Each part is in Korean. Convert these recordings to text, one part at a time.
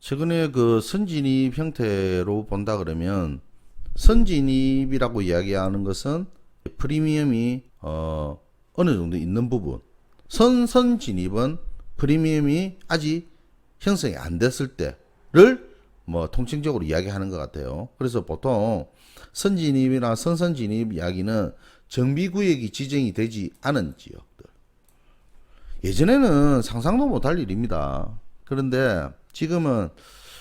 최근에 그 선진입 형태로 본다 그러면 선진입이라고 이야기하는 것은 프리미엄이 어느 정도 있는 부분, 선진입은 프리미엄이 아직 형성이 안 됐을 때를 뭐 통칭적으로 이야기하는 것 같아요. 그래서 보통 선진입이나 선선진입 이야기는 정비구역이 지정이 되지 않은 지역들, 예전에는 상상도 못할 일입니다. 그런데 지금은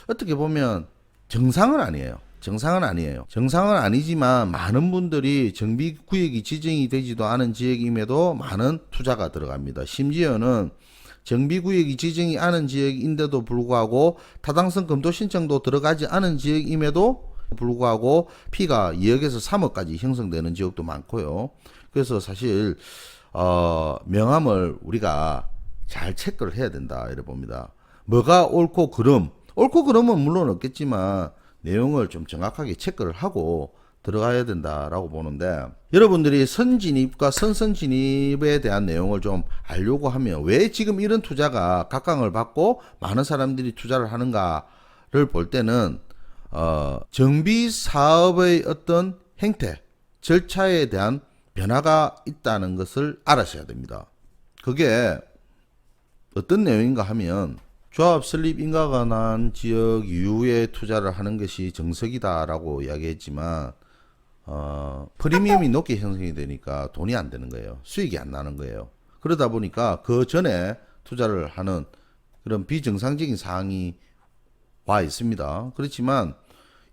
어떻게 보면 정상은 아니에요. 정상은 아니에요. 정상은 아니지만 많은 분들이 정비구역이 지정이 되지도 않은 지역임에도 많은 투자가 들어갑니다. 심지어는 정비구역이 지정이 않은 지역인데도 불구하고 타당성 검토 신청도 들어가지 않은 지역임에도 불구하고 피가 2억에서 3억까지 형성되는 지역도 많고요. 그래서 사실 명함을 우리가 잘 체크를 해야 된다 이래 봅니다. 뭐가 옳고 그름은 물론 없겠지만 내용을 좀 정확하게 체크를 하고 들어가야 된다라고 보는데, 여러분들이 선진입과 선선진입에 대한 내용을 좀 알려고 하면 왜 지금 이런 투자가 각광을 받고 많은 사람들이 투자를 하는가를 볼 때는 정비 사업의 어떤 행태, 절차에 대한 변화가 있다는 것을 알아셔야 됩니다. 그게 어떤 내용인가 하면 조합 설립 인가가 난 지역 이후에 투자를 하는 것이 정석이다라고 이야기했지만 프리미엄이 높게 형성이 되니까 돈이 안 되는 거예요. 수익이 안 나는 거예요. 그러다 보니까 그 전에 투자를 하는 그런 비정상적인 사항이 와 있습니다. 그렇지만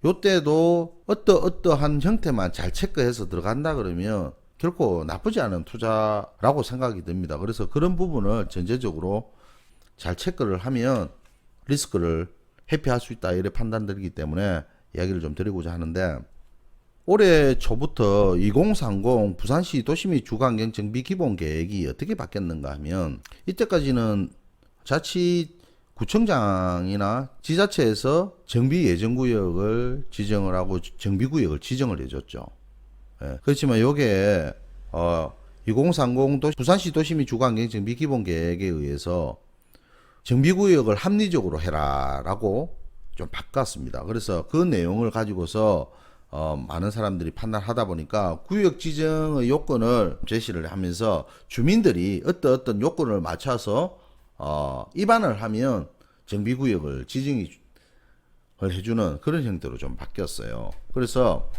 요때도 어떠한 형태만 잘 체크해서 들어간다 그러면 결코 나쁘지 않은 투자라고 생각이 듭니다. 그래서 그런 부분을 전제적으로 잘 체크를 하면 리스크를 회피할 수 있다 이렇게 판단되기 때문에 이야기를 좀 드리고자 하는데, 올해 초부터 2030 부산시 도시및 주거환경 정비 기본 계획이 어떻게 바뀌었는가 하면, 이때까지는 자치구청장이나 지자체에서 정비 예정구역을 지정을 하고 정비구역을 지정을 해줬죠. 예, 그렇지만 요게 2030 부산시 도시및 주거환경 정비 기본 계획에 의해서 정비구역을 합리적으로 해라라고 좀 바꿨습니다. 그래서 그 내용을 가지고서 많은 사람들이 판단하다 보니까 구역 지정의 요건을 제시를 하면서 주민들이 어떤 요건을 맞춰서 입안을 하면 정비구역을 지정을 해주는 그런 형태로 좀 바뀌었어요. 그래서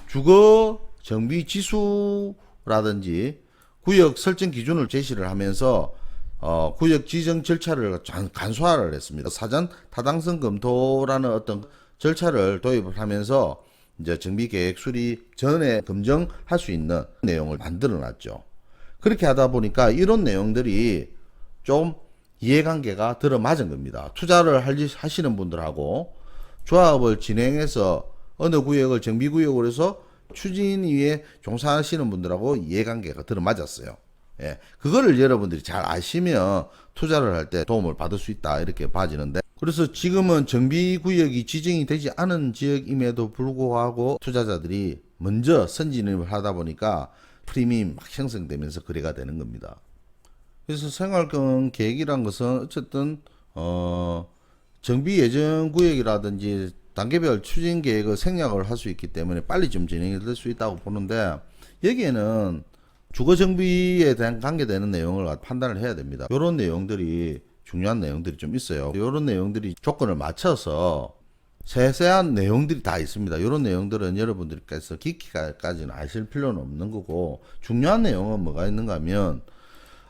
주거 정비 지수라든지 구역 설정 기준을 제시를 하면서 구역 지정 절차를 간소화를 했습니다. 사전 타당성 검토라는 어떤 절차를 도입을 하면서 이제 정비 계획 수립 전에 검증할 수 있는 내용을 만들어 놨죠. 그렇게 하다 보니까 이런 내용들이 좀 이해관계가 들어맞은 겁니다. 투자를 하시는 분들하고 조합을 진행해서 어느 구역을 정비구역으로 해서 추진위에 종사하시는 분들하고 이해관계가 들어맞았어요. 예, 그거를 여러분들이 잘 아시면 투자를 할 때 도움을 받을 수 있다 이렇게 봐지는데, 그래서 지금은 정비구역이 지정이 되지 않은 지역임에도 불구하고 투자자들이 먼저 선진입을 하다 보니까 프리미엄 막 형성되면서 거래가 되는 겁니다. 그래서 생활권 계획이란 것은 어쨌든 정비 예정 구역이라든지 단계별 추진 계획을 생략을 할 수 있기 때문에 빨리 좀 진행이 될 수 있다고 보는데, 여기에는 주거 정비에 대한 관계되는 내용을 판단을 해야 됩니다. 이런 내용들이 중요한 내용들이 좀 있어요. 이런 내용들이 조건을 맞춰서 세세한 내용들이 다 있습니다. 이런 내용들은 여러분들께서 깊이까지는 아실 필요는 없는 거고, 중요한 내용은 뭐가 있는가 하면,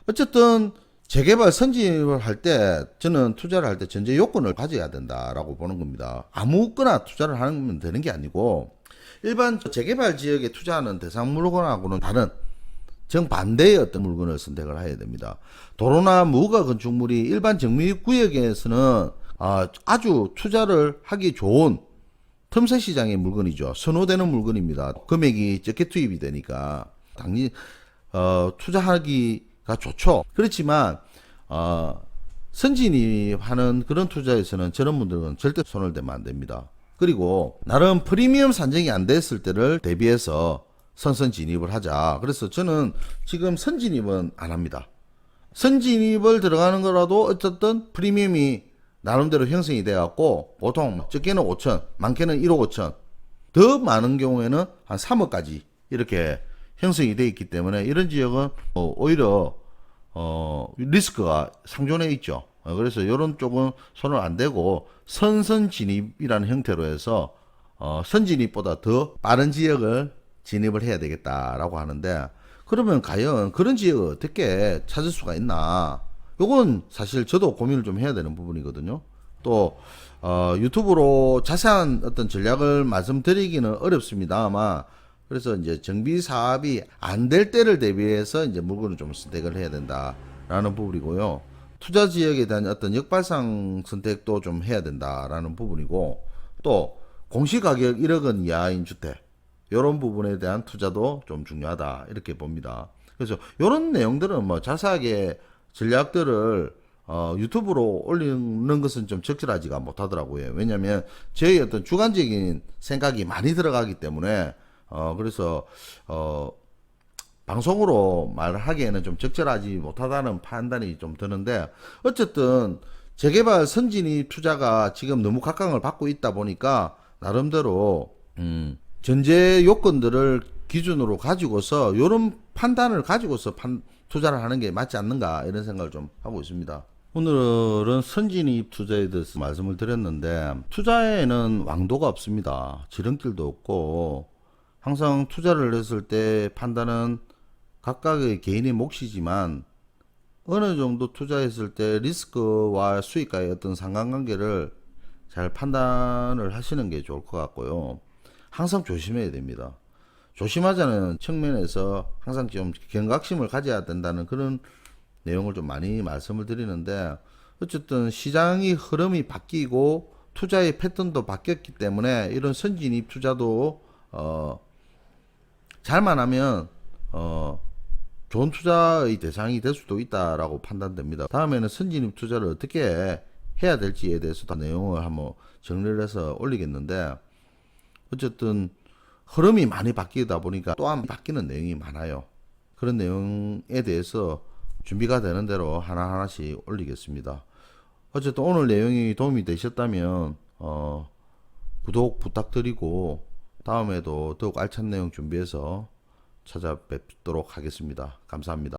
어쨌든 재개발 선진을 할 때 저는 투자를 할 때 전제 요건을 가져야 된다라고 보는 겁니다. 아무거나 투자를 하면 되는 게 아니고, 일반 재개발 지역에 투자하는 대상 물건하고는 다른 정반대의 어떤 물건을 선택을 해야 됩니다. 도로나 무허가 건축물이 일반 정비구역에서는 아주 투자를 하기 좋은 틈새 시장의 물건이죠. 선호되는 물건입니다. 금액이 적게 투입이 되니까 당연히 투자하기가 좋죠. 그렇지만 선진입하는 그런 투자에서는 저런 분들은 절대 손을 대면 안 됩니다. 그리고 나름 프리미엄 산정이 안 됐을 때를 대비해서 선진입을 하자. 그래서 저는 지금 선진입은 안 합니다. 선진입을 들어가는 거라도 어쨌든 프리미엄이 나름대로 형성이 돼 갖고 보통 적게는 5천, 많게는 1억 5천, 더 많은 경우에는 한 3억까지 이렇게 형성이 돼 있기 때문에 이런 지역은 오히려 리스크가 상존해 있죠. 그래서 이런 쪽은 손을 안 대고 선선 진입이라는 형태로 해서 선진입보다 더 빠른 지역을 진입을 해야 되겠다라고 하는데, 그러면 과연 그런 지역을 어떻게 찾을 수가 있나? 요건 사실 저도 고민을 좀 해야 되는 부분이거든요. 또 유튜브로 자세한 어떤 전략을 말씀드리기는 어렵습니다만, 그래서 이제 정비 사업이 안 될 때를 대비해서 이제 물건을 좀 선택을 해야 된다라는 부분이고요. 투자 지역에 대한 어떤 역발상 선택도 좀 해야 된다라는 부분이고, 또 공시가격 1억 원 이하인 주택, 이런 부분에 대한 투자도 좀 중요하다 이렇게 봅니다. 그래서 이런 내용들은 뭐 자세하게 전략들을 유튜브로 올리는 것은 좀 적절하지가 못하더라고요. 왜냐하면 저희 어떤 주관적인 생각이 많이 들어가기 때문에 그래서 방송으로 말하기에는 좀 적절하지 못하다는 판단이 좀 드는데, 어쨌든 재개발 선진입 투자가 지금 너무 각광을 받고 있다 보니까 나름대로 전제 요건들을 기준으로 가지고서 이런 판단을 가지고서 투자를 하는 게 맞지 않는가 이런 생각을 좀 하고 있습니다. 오늘은 선진입 투자에 대해서 말씀을 드렸는데, 투자에는 왕도가 없습니다. 지름길도 없고, 항상 투자를 했을 때 판단은 각각의 개인의 몫이지만 어느 정도 투자했을 때 리스크와 수익과의 어떤 상관관계를 잘 판단을 하시는 게 좋을 것 같고요. 항상 조심해야 됩니다. 조심하자는 측면에서 항상 좀 경각심을 가져야 된다는 그런 내용을 좀 많이 말씀을 드리는데, 어쨌든 시장의 흐름이 바뀌고 투자의 패턴도 바뀌었기 때문에 이런 선진입 투자도 잘만 하면 좋은 투자의 대상이 될 수도 있다라고 판단됩니다. 다음에는 선진입 투자를 어떻게 해야 될지에 대해서 다 내용을 한번 정리를 해서 올리겠는데, 어쨌든 흐름이 많이 바뀌다 보니까 또한 바뀌는 내용이 많아요. 그런 내용에 대해서 준비가 되는 대로 하나하나씩 올리겠습니다. 어쨌든 오늘 내용이 도움이 되셨다면 구독 부탁드리고 다음에도 더욱 알찬 내용 준비해서 찾아뵙도록 하겠습니다. 감사합니다.